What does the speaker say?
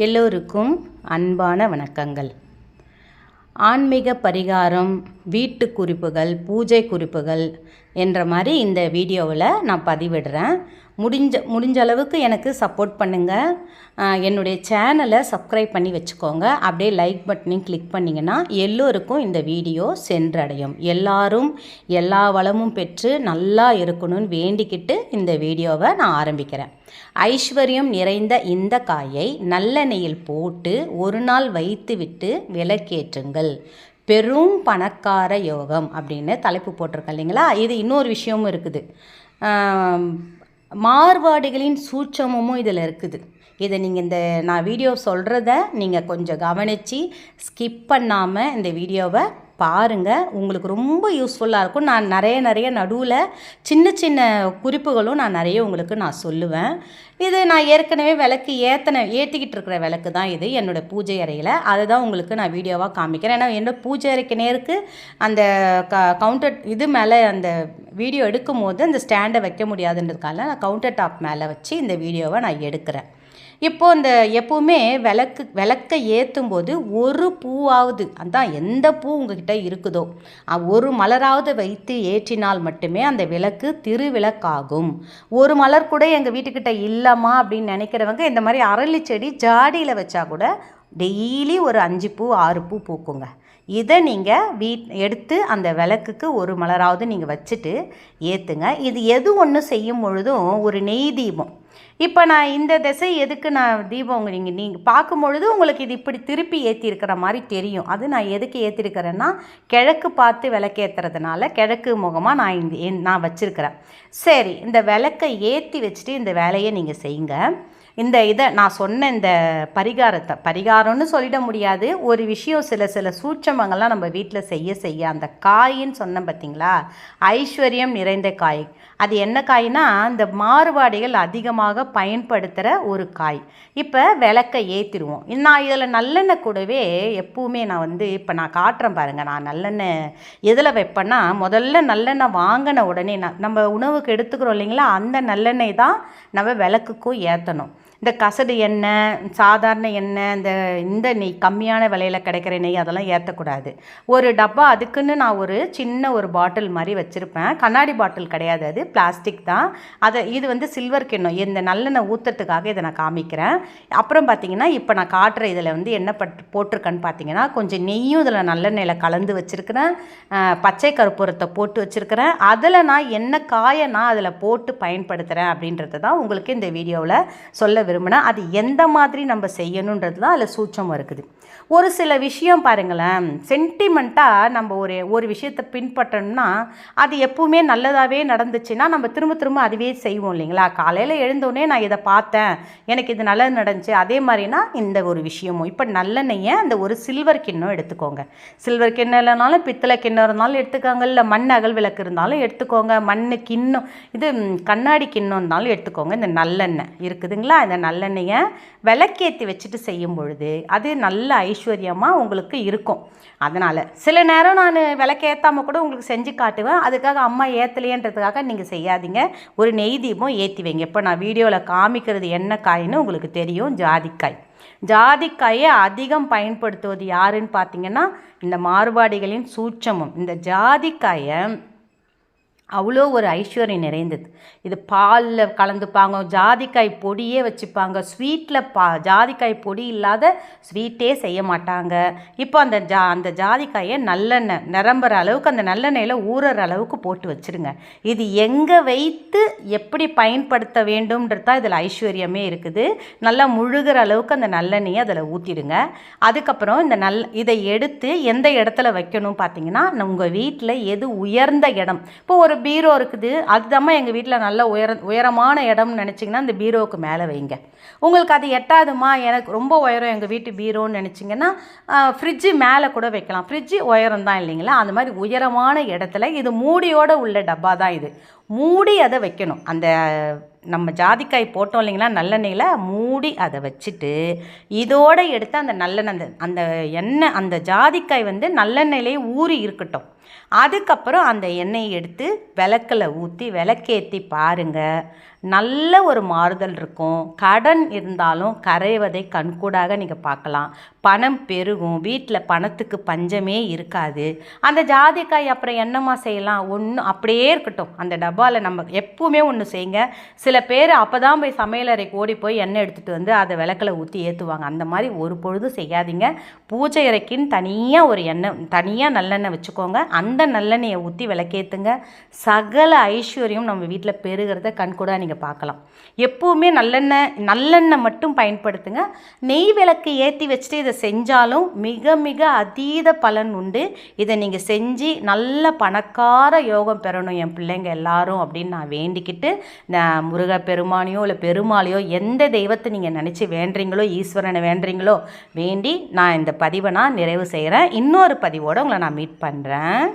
எல்லோருக்கும் அன்பான வணக்கங்கள். ஆன்மீக பரிகாரம், வீட்டு குறிப்புகள், பூஜை குறிப்புகள் என்ற மாதிரி இந்த வீடியோவில் நான் பதிவிடுறேன். முடிஞ்ச அளவுக்கு எனக்கு சப்போர்ட் பண்ணுங்கள். என்னுடைய சேனலை சப்ஸ்கிரைப் பண்ணி வச்சுக்கோங்க. அப்படியே லைக் பட்டனையும் கிளிக் பண்ணிங்கன்னா எல்லோருக்கும் இந்த வீடியோ சென்றடையும். எல்லாரும் எல்லா வளமும் பெற்று நல்லா இருக்கணும்னு வேண்டிக்கிட்டு இந்த வீடியோவை நான் ஆரம்பிக்கிறேன். ஐஸ்வர்யம் நிறைந்த இந்த காயை நல்லெண்ணெயில் போட்டு ஒரு நாள் வைத்துவிட்டு விளக்கேற்றுங்கள். பெரும் பணக்கார யோகம் அப்படின்னு தலைப்பு போட்டிருக்கேன் இல்லைங்களா. இது இன்னொரு விஷயமும் இருக்குது. மார்வாடிகளின் சூட்சமும் இதில் இருக்குது. இதை நீங்கள் நான் வீடியோ சொல்கிறத நீங்கள் கொஞ்சம் கவனித்து ஸ்கிப் பண்ணாமல் இந்த வீடியோவை பாருங்கள். உங்களுக்கு ரொம்ப யூஸ்ஃபுல்லாக இருக்கும். நான் நிறைய நடுவில் சின்ன குறிப்புகளும் நான் நிறைய உங்களுக்கு சொல்லுவேன். இது நான் ஏற்கனவே விளக்கு ஏற்றிக்கிட்டு இருக்கிற விளக்கு தான் இது என்னோடய பூஜை அறையில். அதை தான் உங்களுக்கு நான் வீடியோவாக காமிக்கிறேன். ஏன்னா என்னோடய பூஜை அறைக்கு நேருக்கு அந்த கவுண்டர் இது மேலே அந்த வீடியோ எடுக்கும் போது அந்த ஸ்டாண்டை வைக்க முடியாதுன்றதுக்காக நான் கவுண்டர் டாப் மேலே வச்சு இந்த வீடியோவை நான் எடுக்கிறேன். இப்போது இந்த எப்போவுமே விளக்கை ஏற்றும் போது ஒரு பூவாவது, அதான் எந்த பூ உங்ககிட்ட இருக்குதோ ஒரு மலராவது வைத்து ஏற்றினால் மட்டுமே அந்த விளக்கு திருவிளக்காகும். ஒரு மலர் கூட எங்கள் வீட்டுக்கிட்ட இல்லைம்மா அப்படின்னு நினைக்கிறவங்க இந்த மாதிரி அரளி செடி ஜாடியில் வச்சா கூட டெய்லி ஒரு 5 பூ 6 பூ பூக்குங்க. இதை நீங்கள் எடுத்து அந்த விளக்குக்கு ஒரு மலராவது நீங்கள் வச்சுட்டு ஏற்றுங்க. இது எது ஒன்று செய்யும் பொழுதும் ஒரு நெய் தீபம். இப்போ நான் இந்த திசை எதுக்கு நான் தீபம் நீங்கள் பார்க்கும் பொழுது உங்களுக்கு இது இப்படி திருப்பி ஏற்றிருக்கிற மாதிரி தெரியும். அது நான் எதுக்கு ஏற்றிருக்கிறேன்னா கிழக்கு பார்த்து விளக்கேற்றுறதுனால கிழக்கு முகமாக நான் வச்சுருக்கிறேன். சரி, இந்த விளக்கை ஏற்றி வச்சுட்டு இந்த வேலையை நீங்கள் செய்யுங்க. இதை நான் சொன்ன இந்த பரிகாரம்னு சொல்லிட முடியாது. ஒரு விஷயம் சில சூட்சமங்கள்லாம் நம்ம வீட்டில் செய்ய அந்த காயின்னு சொன்னேன் பார்த்தீங்களா, ஐஸ்வர்யம் நிறைந்த காய். அது என்ன காய்னா இந்த மாறுபாடுகள் அதிகமாக பயன்படுத்துகிற ஒரு காய். இப்போ விளக்கை ஏற்றிடுவோம். நான் இதில் நல்லெண்ணெய் கூடவே எப்பவுமே நான் இப்போ நான் காட்டுறேன் பாருங்கள். நான் நல்லெண்ணெய் எதில் வைப்பேன்னா, முதல்ல நல்லெண்ணெய் வாங்கின உடனே நம்ம உணவுக்கு எடுத்துக்கிறோம் இல்லைங்களா, அந்த நல்லெண்ணெய் தான் நம்ம விளக்குக்கும் ஏற்றணும். இந்த கசடு எண்ணெய், சாதாரண எண்ணெய், இந்த நெய் கம்மியான விலையில் கிடைக்கிற நெய் அதெல்லாம் ஏற்றக்கூடாது. ஒரு டப்பா அதுக்குன்னு நான் ஒரு சின்ன ஒரு பாட்டில் மாதிரி வச்சுருப்பேன். கண்ணாடி பாட்டில் கிடையாது, அது பிளாஸ்டிக் தான். இது சில்வர் கிண்ணம். இந்த நல்லெண்ணெய் ஊற்றுறதுக்காக இதை நான் காமிக்கிறேன். அப்புறம் பார்த்தீங்கன்னா இப்போ நான் காட்டுற இதில் என்ன போட்டிருக்கேன்னு பார்த்தீங்கன்னா, கொஞ்சம் நெய்யும் இதில் நல்லெண்ணெயில் கலந்து வச்சுருக்கிறேன். பச்சை கற்பூரத்தை போட்டு வச்சுருக்கிறேன். அதில் நான் என்ன காயை நான் அதில் போட்டு பயன்படுத்துகிறேன் அப்படின்றது தான் உங்களுக்கு இந்த வீடியோவில் சொல்ல விரும்பினா. அது எந்த மாதிரி நம்ம செய்யணுன்றது தான் அதில் சூட்சம் இருக்குது. ஒரு சில விஷயம் பாருங்களேன், சென்டிமெண்ட்டாக நம்ம ஒரு விஷயத்தை பின்பற்றணும்னா அது எப்பவுமே நல்லதாகவே நடந்துச்சுன்னா நம்ம திரும்ப அதுவே செய்வோம் இல்லைங்களா. காலையில் எழுந்தோடனே நான் இதை பார்த்தேன், எனக்கு இது நல்லது நடந்துச்சு. அதே மாதிரினா இந்த ஒரு விஷயமும் இப்போ நல்லெண்ணெய்யை அந்த ஒரு சில்வர் கிண்ணம் எடுத்துக்கோங்க. சில்வர் கிண்ணம் இல்லைனாலும் பித்தளை கிண்ணம் இருந்தாலும் எடுத்துக்கோங்க, இல்லை மண் அகல் விளக்கு இருந்தாலும் எடுத்துக்கோங்க, மண் கிண்ணம் இது கண்ணாடி கிண்ணம் இருந்தாலும் எடுத்துக்கோங்க. இந்த நல்லெண்ணெய் இருக்குதுங்களா, இந்த நல்லெண்ணெயை விளக்கேற்றி வச்சுட்டு செய்யும் பொழுது அது நல்ல ஐஸ்வர்யமாக உங்களுக்கு இருக்கும். அதனால் சில நேரம் நான் விளக்கேற்றாமல் கூட உங்களுக்கு செஞ்சு காட்டுவேன். அதுக்காக அம்மா ஏற்றலையன்றதுக்காக நீங்கள் செய்யாதீங்க. ஒரு நெய் தீபம் ஏற்றி வைங்க. இப்போ நான் வீடியோவில் காமிக்கிறது என்ன காயின்னு உங்களுக்கு தெரியும், ஜாதிக்காய். ஜாதிக்காயை அதிகம் பயன்படுத்துவது யாருன்னு பார்த்தீங்கன்னா இந்த மாறுபாடுகளின் சூட்சமும். இந்த ஜாதிக்காயை அவ்வளோ ஒரு ஐஸ்வர்யம் நிறைந்தது. இது பாலில் கலந்துப்பாங்க, ஜாதிக்காய் பொடியே வச்சுப்பாங்க. ஸ்வீட்டில் ஜாதிக்காய் பொடி இல்லாத ஸ்வீட்டே செய்ய மாட்டாங்க. இப்போ அந்த ஜாதிக்காயை நல்லெண்ணெய் நிரம்புற அளவுக்கு அந்த நல்லெண்ணெயில் ஊறுற அளவுக்கு போட்டு வச்சுருங்க. இது எங்கே வைத்து எப்படி பயன்படுத்த வேண்டும்ன்றது தான் இதில் ஐஸ்வர்யமே இருக்குது. நல்லா முழுகிற அளவுக்கு அந்த நல்லெண்ணெயை அதில் ஊற்றிடுங்க. அதுக்கப்புறம் இதை எடுத்து எந்த இடத்துல வைக்கணும் பார்த்தீங்கன்னா, உங்கள் வீட்டில் எது உயர்ந்த இடம். இப்போ ஒரு பீரோ இருக்குது, அதுதான் எங்கள் வீட்டில் நல்ல உயரமான இடம்னு நினச்சிங்கன்னா அந்த பீரோவுக்கு மேலே வைங்க. உங்களுக்கு அது எட்டாதுமா, எனக்கு ரொம்ப உயரம் எங்கள் வீட்டு பீரோன்னு நினச்சிங்கன்னா ஃப்ரிட்ஜு மேலே கூட வைக்கலாம். ஃப்ரிட்ஜு உயரம் தான் இல்லைங்களா, அந்த மாதிரி உயரமான இடத்துல இது மூடியோடு உள்ள டப்பா தான். இது மூடி அதை வைக்கணும். அந்த நம்ம ஜாதிக்காய் போட்டோம் இல்லைங்களா நல்லெண்ணெயில், மூடி அதை வச்சுட்டு இதோடு எடுத்து அந்த நல்லெண்ணெய் அந்த எண்ணெய் அந்த ஜாதிக்காய் நல்லெண்ணெயிலே ஊறி இருக்கட்டும். அதுக்கப்புறம் அந்த எண்ணெயை எடுத்து விளக்கில் ஊற்றி விளக்கேற்றி பாருங்கள். நல்ல ஒரு மாறுதல் இருக்கும். கடன் இருந்தாலும் கரைவதை கண்கூடாக நீங்கள் பார்க்கலாம். பணம் பெருகும். வீட்டில் பணத்துக்கு பஞ்சமே இருக்காது. அந்த ஜாதிக்காய் அப்புறம் என்னம்மா செய்யலாம்? ஒன்று அப்படியே இருக்கட்டும். அந்த டப்பாவில் நம்ம எப்பவுமே ஒன்று செய்யுங்க. சில பேர் அப்போ தான் போய் சமையலறைக்கு ஓடி போய் எண்ணெய் எடுத்துகிட்டு வந்து அதை விளக்கில் ஊற்றி ஏற்றுவாங்க. அந்த மாதிரி ஒரு பொழுதும் செய்யாதீங்க. பூஜை அறைக்குன்னு தனியாக ஒரு எண்ணெய், தனியாக நல்லெண்ணெய் வச்சுக்கோங்க. அந்த நல்லெண்ணெயை ஊற்றி விளக்கேற்றுங்க. சகல ஐஸ்வர்யம் நம்ம வீட்டில் பெருகிறத கண்கூடாக நீங்கள் பார்க்கலாம். எப்பவுமே நல்லெண்ணெய் மட்டும் பயன்படுத்துங்க. நெய் விளக்கு ஏற்றி வச்சுட்டு இதை செஞ்சாலும் மிக மிக அதீத பலன் உண்டு. இதை நீங்கள் செஞ்சு நல்ல பணக்கார யோகம் பெறணும் என் பிள்ளைங்க எல்லாரும் அப்படின்னு நான் வேண்டிக்கிட்டு, நான் முருக பெருமானையோ இல்லை பெருமாளையோ எந்த தெய்வத்தை நீங்கள் நினச்சி வேண்டுறீங்களோ, ஈஸ்வரனை வேண்டுறீங்களோ வேண்டி நான் இந்த பதிவை நான் நிறைவு செய்கிறேன். இன்னொரு பதிவோடு உங்களை நான் மீட் பண்ணுறேன்.